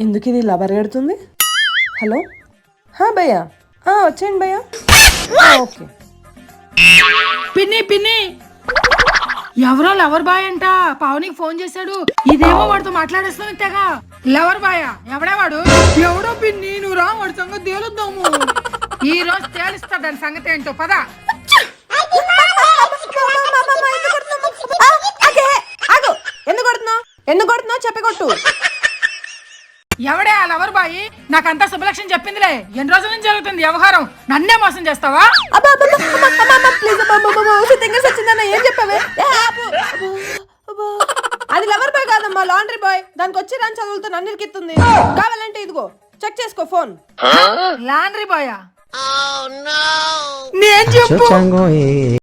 ఎందుకు ఇది ఇలా పరిగెడుతుంది? హలో, భయ్యా వచ్చేయండి భయ్యా. ఓకే. పిన్ని పిన్ని, ఎవరో లవర్ బాయ్ అంట పావనికి ఫోన్ చేశాడు. ఇదేమో వాడితో మాట్లాడేస్తుంది తెగ. లవర్ బాయ్ ఎవడే వాడు? ఎవడో పిన్ని, నువ్వు రా, వాడి సంగతి తేలుద్దాము. ఈ రోజు తేలుస్తా దాని సంగతి ఏంటో, పద. ఎందుకు కొడుతున్నావు చెప్పి కొట్టు. ఎవడే ఆ లవర్ బాయ్? నాకంతా శుభలక్ష్యం చెప్పిందిలే. ఎన్ని రోజుల నుంచి జరుగుతుంది వ్యవహారం? నన్నే మోసం చేస్తావా? ఏం చెప్పావే? అది లవర్ బాయ్ కాదమ్మా, లాండ్రీ బాయ్. దానికి వచ్చి రాని చదువులతో నన్ను ఇరికిస్తుంది. కావాలంటే ఇదిగో చెక్ చేసుకో ఫోన్. లాండ్రీ బాయ్ నేను చెప్పు.